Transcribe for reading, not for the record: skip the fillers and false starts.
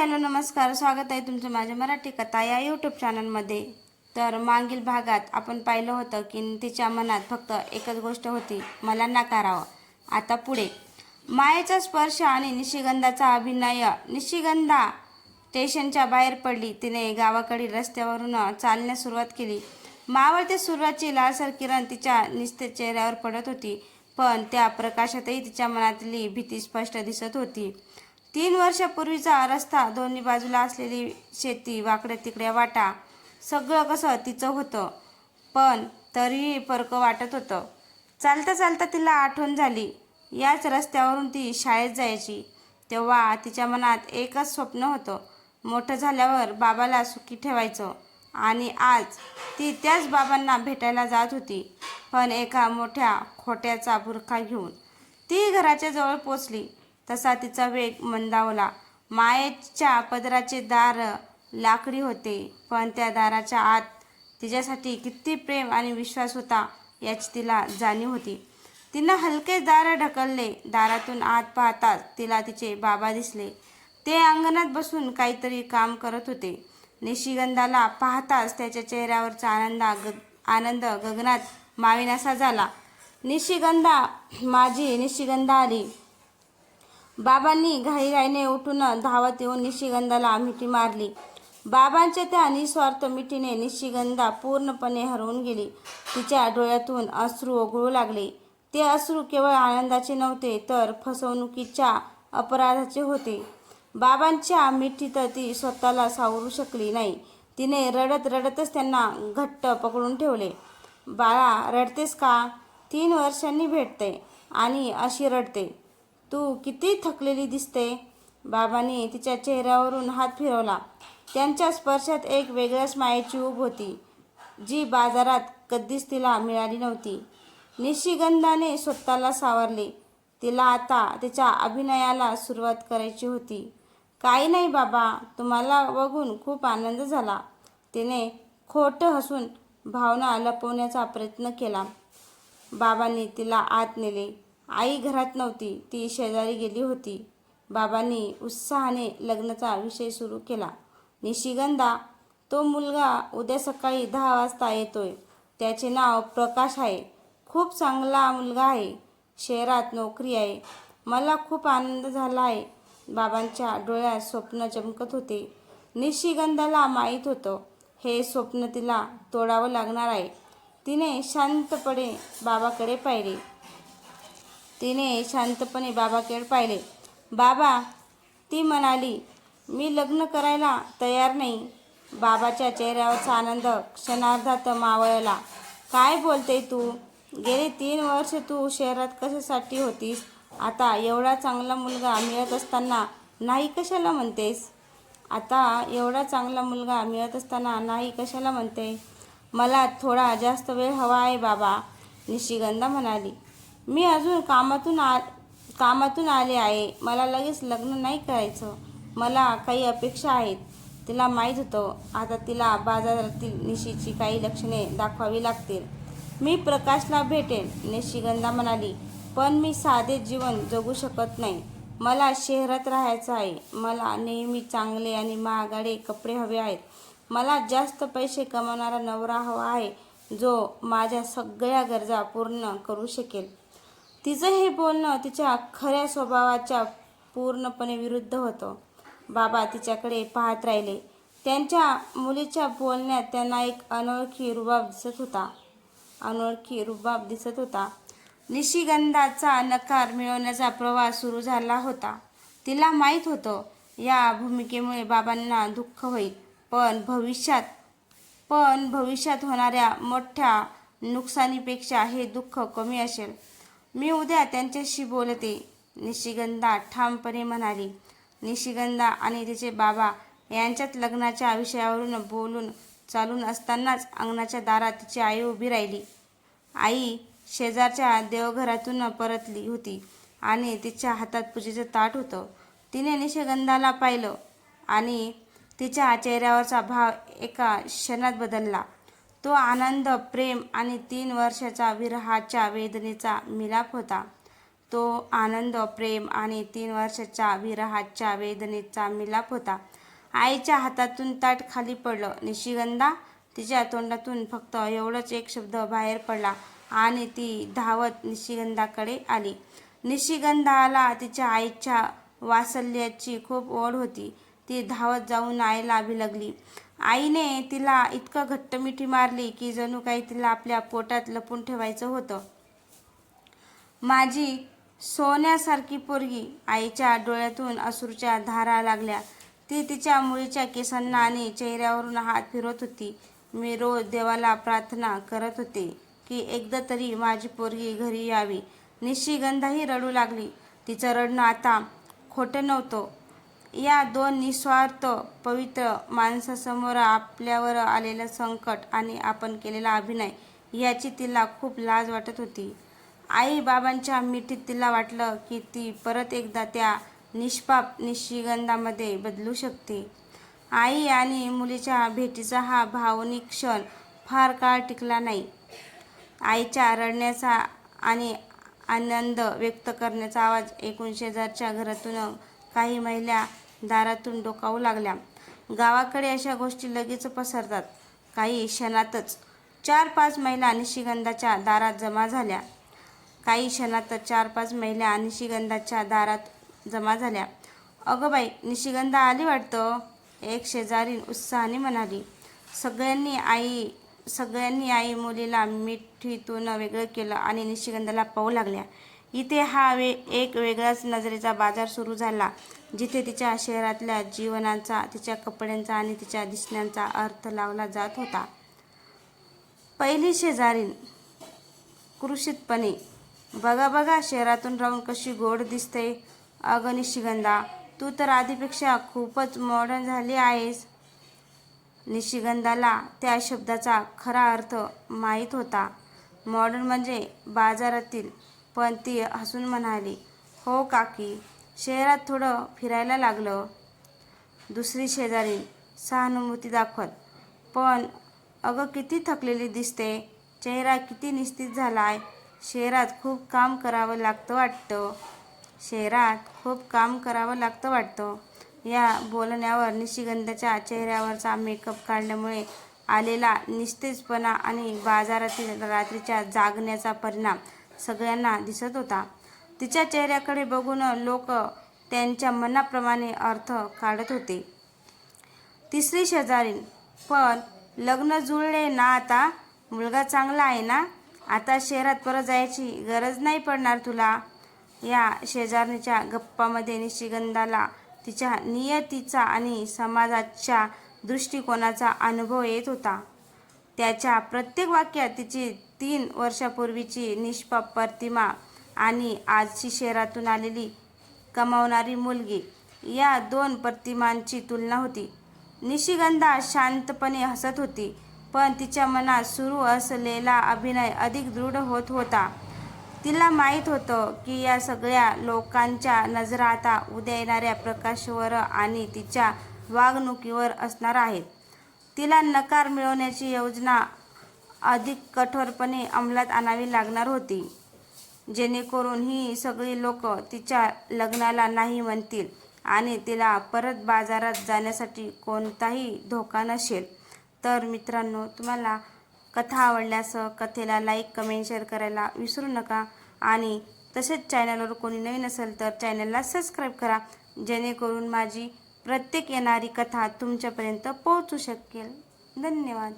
Hello नमस्कार, स्वागत आहे तुमचं माझ्या मराठी कथा या यूट्यूब चॅनलमध्ये. तर मागील भागात आपण पाहिलं होतं की तिच्या मनात फक्त एकच गोष्ट होती, मला नाकारावं. आता पुढे मायेचा स्पर्श आणि निशिगंधाचा अभिनय. निशिगंधा स्टेशनच्या बाहेर पडली. तिने गावाकडील रस्त्यावरून चालण्यास सुरुवात केली. मावळते सूर्याची लालसर किरण तिच्या निस्तेज चेहऱ्यावर पडत होती, पण त्या प्रकाशातही तिच्या मनातली भीती स्पष्ट दिसत होती. 3 वर्षापूर्वीचा रस्ता, दोन्ही बाजूला असलेली शेती, वाकड्या तिकड्या वाटा, सगळं कसं तिचं होतं, पण तरीही परकं वाटत होतं. चालता चालता तिला आठवण झाली, याच रस्त्यावरून ती शाळेत जायची. तेव्हा तिच्या मनात एकच स्वप्न होतं, मोठं झाल्यावर बाबाला सुखी ठेवायचं. आणि आज ती त्याच बाबांना भेटायला जात होती, पण एका मोठ्या खोट्याचा बुरखा घेऊन. ती घराच्या जवळ पोचली तसा तिचा वेग मंदावला. मायेच्या पदराचे दार लाकडी होते, पण त्या दाराच्या आत तिच्यासाठी किती प्रेम आणि विश्वास होता याची तिला जाणीव होती. तिनं हलके दार ढकलले. दारातून आत पाहताच तिला तिचे बाबा दिसले. ते अंगणात बसून काहीतरी काम करत होते. निशिगंधाला पाहताच त्याच्या चेहऱ्यावरचा आनंद गगनात मावेनासा झाला. निशिगंधा, माझी निशिगंधा आली. बाबांनी घाईघाईने उठून धावत येऊन निशिगंधाला मिठी मारली. बाबांच्या त्या निस्वार्थ मिठीने निशिगंधा पूर्णपणे हरवून गेली. तिच्या डोळ्यातून अश्रू ओघळू लागले. ते अश्रू केवळ आनंदाचे नव्हते, तर फसवणुकीच्या अपराधाचे होते. बाबांच्या मिठीत ती स्वतःला सावरू शकली नाही. तिने रडत रडतच त्यांना घट्ट पकडून ठेवले. बाळा, रडतेस का? 3 वर्षांनी भेटते आणि अशी रडते. तू किती थकलेली दिसते. बाबांनी तिच्या चेहऱ्यावरून हात फिरवला. त्यांच्या स्पर्शात एक वेगळ्याच मायेची ऊब होती, जी बाजारात कधीच तिला मिळाली नव्हती. निशिगंधाने स्वतःला सावरले. तिला आता तिच्या अभिनयाला सुरुवात करायची होती. काही नाही बाबा, तुम्हाला बघून खूप आनंद झाला. तिने खोटं हसून भावना लपवण्याचा प्रयत्न केला. बाबांनी तिला आत नेले. आई घरात नव्हती, ती शेजारी गेली होती. बाबांनी उत्साहाने लग्नाचा विषय सुरू केला. निशिगंधा, तो मुलगा उद्या सकाळी 10 वाजता येतोय. त्याचे नाव प्रकाश आहे. खूप चांगला मुलगा आहे. शहरात नोकरी आहे. मला खूप आनंद झाला आहे. बाबांच्या डोळ्यात स्वप्न चमकत होते. निशिगंधाला माहीत होतं, हे स्वप्न तिला तोडावं लागणार आहे. तिने शांतपणे बाबाकडे पाहिले. बाबा, ती म्हणाली, मी लग्न करायला तयार नाही. बाबाच्या चेहऱ्यावरचा आनंद क्षणार्धात मावळला. काय बोलते तू? गेली 3 वर्ष तू शहरात कशासाठी होतीस? आता एवढा चांगला मुलगा मिळत असताना नाही कशाला म्हणते? मला थोडा जास्त वेळ हवा आहे बाबा, निशिगंधा म्हणाली. मी अजून कामातून आले आहे. मला लगेच लग्न नाही करायचं. मला काही अपेक्षा आहेत. तिला माहीत होतं, आता तिला बाजारातील निशीची काही लक्षणे दाखवावी लागतील. मी प्रकाशला भेटेन, निशिगंधा म्हणाली. पण मी साधे जीवन जगू शकत नाही. मला शहरात राहायचं आहे. मला नेहमी चांगले आणि महागडे कपडे हवे आहेत. मला जास्त पैसे कमावणारा नवरा हवा आहे, जो माझ्या सगळ्या गरजा पूर्ण करू शकेल. तिचं हे बोलणं तिच्या खऱ्या स्वभावाच्या पूर्णपणे विरुद्ध होतं. बाबा तिच्याकडे पाहत राहिले. त्यांच्या मुलीच्या बोलण्यात त्यांना एक अनोळखी रुबाब दिसत होता. निशिगंधाचा नकार मिळवण्याचा प्रवास सुरू झाला होता. तिला माहीत होतं, या भूमिकेमुळे बाबांना दुःख होईल, पण भविष्यात होणाऱ्या मोठ्या नुकसानीपेक्षा हे दुःख कमी असेल. मी उद्या त्यांच्याशी बोलते, निशिगंधा ठामपणे म्हणाली. निशिगंधा आणि तिचे बाबा यांच्यात लग्नाच्या विषयावरून बोलून चालून असतानाच अंगणाच्या दारात तिची आई उभी राहिली. आई शेजारच्या देवघरातून परतली होती आणि तिच्या हातात पूजेचं ताट होतं. तिने निशिगंधाला पाहिलं आणि तिच्या चेहऱ्यावरचा भाव एका क्षणात बदलला. तो आनंद, प्रेम आणि 3 वर्षाचा विरहाच्या वेदनेचा मिलाप होता. तो आनंद, प्रेम आणि 3 वर्षाच्या विरहाच्या वेदनेचा मिलाप होता. आईच्या हातातून ताट खाली पडलं. निशिगंधा. तिच्या तोंडातून फक्त एवढंच एक शब्द बाहेर पडला आणि ती धावत निशिगंधाकडे आली. निशिगंधाला तिच्या आईच्या वात्सल्याची खूप ओढ होती. ती धावत जाऊन आईला भिलगली. आईने तिला इतकं घट्ट मिठी मारली की जणू काही तिला आपल्या पोटात लपून ठेवायचं होतं. माझी सोन्यासारखी पोरगी. आईच्या डोळ्यातून अश्रूच्या धारा लागल्या. ती तिच्या मुलीच्या केसांना आणि चेहऱ्यावरून हात फिरवत होती. मी रोज देवाला प्रार्थना करत होते की एकदा तरी माझी पोरगी घरी यावी. निशिगंधाही रडू लागली. तिचं रडणं आता खोटं नव्हतं. या 2 निस्वार्थ पवित्र माणसासमोर आपल्यावर आलेलं संकट आणि आपण केलेला अभिनय याची तिला खूप लाज वाटत होती. आई बाबांच्या मिठीत तिला वाटलं की ती परत एकदा त्या निष्पाप निशिगंधामध्ये बदलू शकते. आई आणि मुलीच्या भेटीचा हा भावनिक क्षण फार काळ टिकला नाही. आईच्या रडण्याचा आणि आनंद व्यक्त करण्याचा आवाज ऐकून शेजारच्या घरातून काही महिला दारातून डोकावू लागल्या. गावाकडे अशा गोष्टी लगेच पसरतात. काही क्षणातच 4-5 महिला निशिगंधाच्या दारात जमा झाल्या. अगं बाई, निशिगंधा आली वाटतं, एक शेजारीण उत्साहाने म्हणाली. सगळ्यांनी आई मुलीला मिठीतून वेगळं केलं आणि निशिगंधाला पाहू लागल्या. इथे हा एक वेगळाच नजरेचा बाजार सुरू झाला, जिथे तिच्या शहरातल्या जीवनाचा, तिच्या कपड्यांचा आणि तिच्या दिसण्याचा अर्थ लावला जात होता. पहिली शेजारीण कुरुक्षितपणे, बघा बघा, शहरातून राहून कशी गोड दिसते. अगं निशिगंधा, तू तर आधीपेक्षा खूपच मॉडर्न झाली आहेस. निशिगंधाला त्या शब्दाचा खरा अर्थ माहीत होता. मॉडर्न म्हणजे बाजारातील. पण ती हसून म्हणाली, हो काकी, शहरात थोडं फिरायला लागलं. दुसरी शेजारीण सहानुभूती दाखवत, पण अगं किती थकलेली दिसते. चेहरा किती निस्तेज झालाय. शहरात खूप काम करावं लागतं वाटतं. या बोलण्यावर निशिगंधाच्या चेहऱ्यावरचा मेकअप काढल्यामुळे आलेला निस्तेजपणा आणि बाजारातील रात्रीच्या जागण्याचा परिणाम सगळ्यांना दिसत होता. तिच्या चेहऱ्याकडे बघून लोक त्यांच्या मनाप्रमाणे अर्थ काढत होते. तिसरी शेजारीण, पण लग्न जुळले ना आता? मुलगा चांगला आहे ना? आता शहरात परत जायची गरज नाही पडणार तुला. या शेजारणीच्या गप्पामध्ये निशिगंधाला तिच्या नियतीचा आणि समाजाच्या दृष्टिकोनाचा अनुभव येत होता. त्याच्या प्रत्येक वाक्यात तिची 3 वर्षापूर्वीची निष्पाप प्रतिमा आणि आजची शहरातून आलेली कमावणारी मुलगी या 2 प्रतिमांची तुलना होती. निशिगंधा शांतपणे हसत होती, पण तिच्या मनात सुरू असलेला अभिनय अधिक दृढ होत होता. तिला माहीत होतं की या सगळ्या लोकांच्या नजरा आता उद्या येणाऱ्या प्रकाशवर आणि तिच्या वागणुकीवर असणार आहेत. तिला नकार मिळवण्याची योजना अधिक कठोरपणे अंमलात आणावी लागणार होती, जेणेकरून ही सगळी लोक तिच्या लग्नाला नाही म्हणतील आणि तिला परत बाजारात जाण्यासाठी कोणताही धोका नसेल. तर मित्रांनो, तुम्हाला कथा आवडल्यास कथेला लाईक, कमेंट, शेअर करायला विसरू नका. आणि तसेच चॅनलवर कोणी नवीन असेल तर चॅनलला सबस्क्राईब करा, जेणेकरून माझी प्रत्येक येणारी कथा तुमच्यापर्यंत पोहोचू शकेल. धन्यवाद.